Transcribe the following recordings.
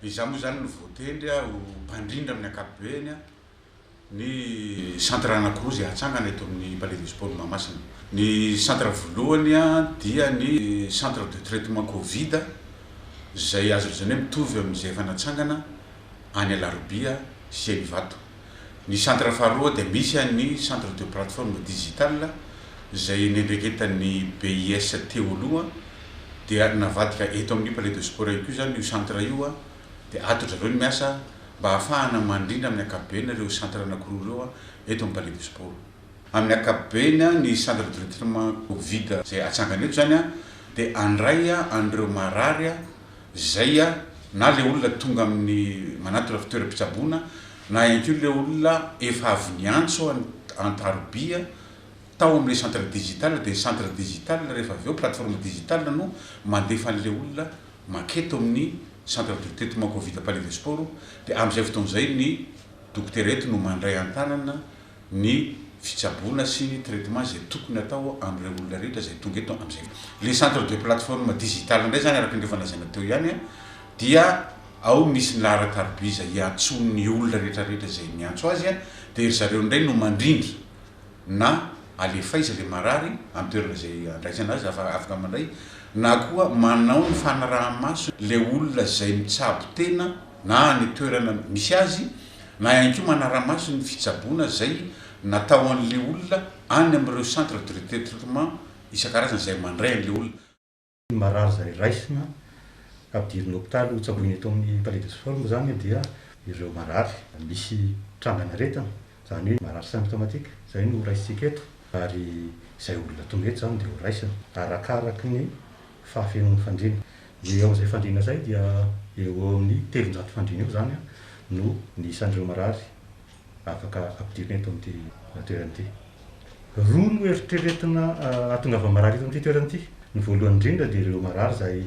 Izaho moa zany ny voatendry ho mpandrindra amin'ny ankapobeny ny centre anankiroa zay atsangana eto amin'ny palais de sport Mahamasina. Ny centre voalohany dia ny centre de traitement Covid zay azo lazaina hoe mitovy amin'izay efa natsangana any Alarobia sy Ivato. Ny centre faharoa dia misy ny centre de plateforme digitale zay nendreketan'ny BIS teo aloha dia navadika eto amin'ny palais de sport io zany io centre io dia ato zareo ny miasa mba ahafahana mandrindra amin'ny ankapobeny ireo centre anankiroa ireo eto amin'ny palais de sport. Amin'ny ankapobeny ny centre de traitement Covid zay atsangana eto zany dia andray an'ireo marary zay na le olona tonga amin'ny manatona fitoeram-pitsaboana na ihany koa le olona efa avy niantso an-tarobia tao amin'ilay centre digital dia centre digital rehefa avy eo plateforme digital no mandefa an'ilay olona maketo amin'ny centre de traitement Covid palais de sport dia amin'izay fotoan'izay ny dokotera eto no mandray an-tanana ny fitsaboana sy ny traitement zay tokony atao amin'ireo olona rehetra zay tonga eto amin'izay. Le centre de plateforme digital indray zany araka ny efa lazaina teo ihany dia ao misy ny lahara-tarobia iantson'ny olona rehetrarehetra zay miantso azy dia ry zareo indray no mandrindra na alefaiza le marary amin'ny toerana zay andraisana azy afaka mandray na koa manao ny fanaraha-maso le olona zay mitsabo tena na ny toerana misy azy na ihany koa manara-maso ny fitsaboana zay natao an'le olona any amin'ireo centre de traitement isan-karazany zay mandray an'le olona. Marary zay raisina ampidiriny hôpitaly ho tsaboina eto amin'ny palais de sport zany dia ireo marary misy trangana aretina zany hoe marary symptomatique zay no raisitsika eto ary izay olona tonga eto zany dia ho raisina arakaraky ny fahafenon'ny fandriana. Eo amin'izay fandriana zay dia eo amin'ny 300 fandriana eo zany no ny isan'ireo marary afaka ampidirina eto amin'ity toerana ity. Roa no eritreretina ahatongava marary eto amin'ity toerana ity. Ny voalohany indrindra dia ireo marary zay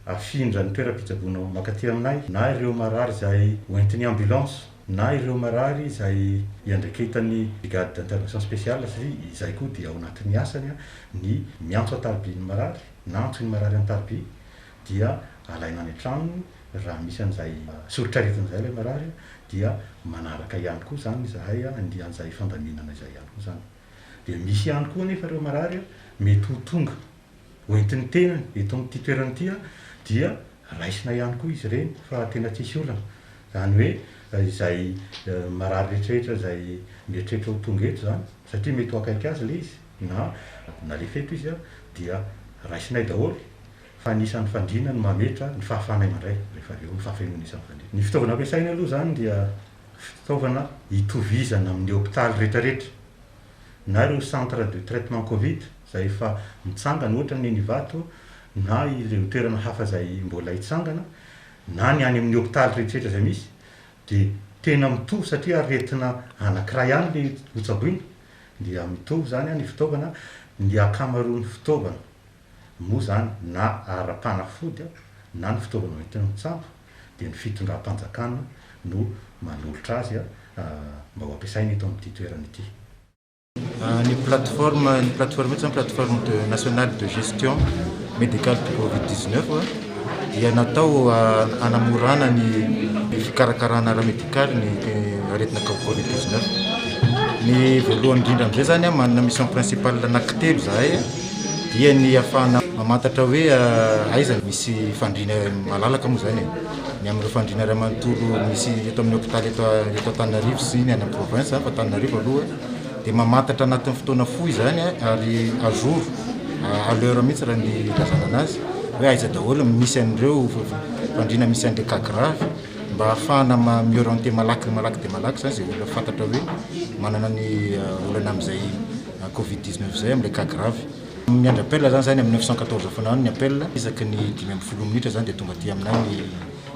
afindra ny toeram-pitsaboana makaty aminay na ireo marary zay hoentin'ny ambulance na ireo marary zay iandreketan'ny brigade d'intervention spéciale satria izay koa dia ao anatin'ny asany ny miantso an-tarobia ny marary na antso ny marary an-tarobia dia alaina any an-trano raha misy an'izay soritraretin'izay ilay marary dia manaraka ihany koa zany izahay andian'izay fandaminana izay ihany koa zany. Dia misy ihany koa nefa ireo marary mety ho tonga hoentin'ny tenany eto amin'ity toerana ity dia raisina ihany koa izy ireny fa tena tsisy olana zany hoe izay marary rehetrarehetra zay mieritreritra ho tonga eto zany satria mety ho akaiky azy le izy na nalefeto izy dia raisinay daholo fa anisan'ny fandriana no mametra ny fahafanay mandray rehefa avy eo ny fahafenona isan'ny fandriana. Ny fitaovana ampiasaina aloha zany dia fitaovana hitovizana amin'ny hôpitaly rehetrarehetra na ireo centre de traitement Covid zay efa mitsangana ohatra ny Ivato na ireo toerana hafa zay mbola hitsangana na ny any amin'ny hôpitaly rehetrarehetra zay misy dia tena mitovy satria aretina anankiray ihany le hotsaboina dia mitovy zany ny fitaovana ny akamaroan'ny fitaovana moa zany na ara-panafody na ny fitaovana hoentina mitsabo dia ny fitondram-panjakana no manolotra azy mba ho ampiasaina eto amin'ity toerana ity. Ny plateforme ity plateforme nationale de gestion médicale de Covid-19 dia natao hanamorana ny fikarakarana ara-medikaly ny aretina Covid-19. Ny voalohany indrindra amin'izay zany manana mission principale anankitelo zahay dia ny ahafahana mamantatra hoe aiza misy fandriana malalaka moa zany ny amin'ireo fandriana iray manontolo misy eto amin'ny hôpitaly eto Antananarivo sy ny any amin'ny province fa Antananarivo aloha dia mamantatra anatin'ny fotoana fohy zany ary à jour à l'heure mihitsy raha ny lazana anazy hoe aiza daholo misy an'ireo fandriana misy an'ilay cas grave mba ahafahana miorienté malaky dia malaky zany zay olona fantatra hoe manana ny olana amin'izay Covid-19 zay amin'ilay cas grave. Miandry appel zany amin'ny 914 foana ny appel isaky ny 5 minitra zany dia tonga aty aminay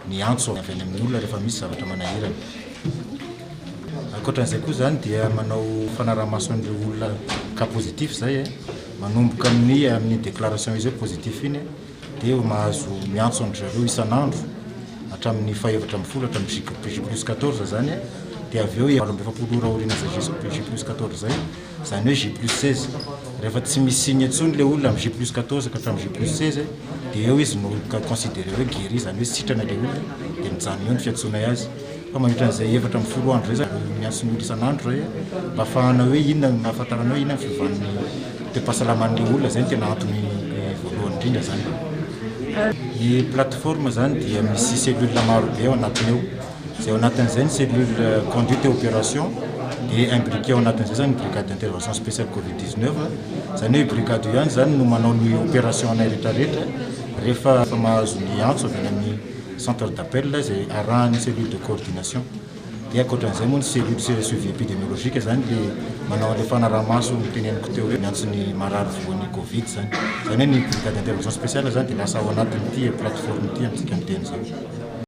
ny antso avy any amin'ny olona rehefa misy zavatra manahirana. Ankoatran'izay koa zany dia manao fanaraha-maso an'ireo olona cas positif zay manomboka amin'ny déclaration izy hoe positif iny dia mahazo miantso an'ireo isan'andro hatramin'ny faha-efatra ambin'ny folo hatramin'ny J+14 zany dia avy eo 20 ora aoriana zay J+14 zay zany hoe J+16 rehefa tsy misy signe intsony le olona amin'ny J+14 ka hatramin'ny J+16 dia eo izy no considéré hoe guéri zany hoe sitrana le olona dia mijano eo ny fiantsoana azy fa manomtra an'izay 4 andro zay miantso ny olo isan'andro zay mba ahafahana hoe inona mahafantarana hoe inona ny fiovan'ny toe-pahasalaman'le olona zay ny tena antony voalohany indrindra zany. Ny plateforme zany dia misy cellule maro be ao anatiny eo zay ao anatin'izay ny cellule conduite et opération dia imbriqué ao anatin'izay zany brigade d'intervention spéciale Covid-19 zany hoe brigade io ihany zany no manao ny opération anay rehetrarehetra rehefa mahazo ny antso avy any amin'ny centre d'appel zay arahany cellule de coordination dia ankoatran'izay moa ny cellule suivi épidémiologique zany le manao le fanarahamaso teneniko teo hoe miantso ny marary voan'ny Covid zany hoe ny brigade d'intervention spéciale zany dia lasa ao anatin'ity plateforme ity amintsika miteny zany.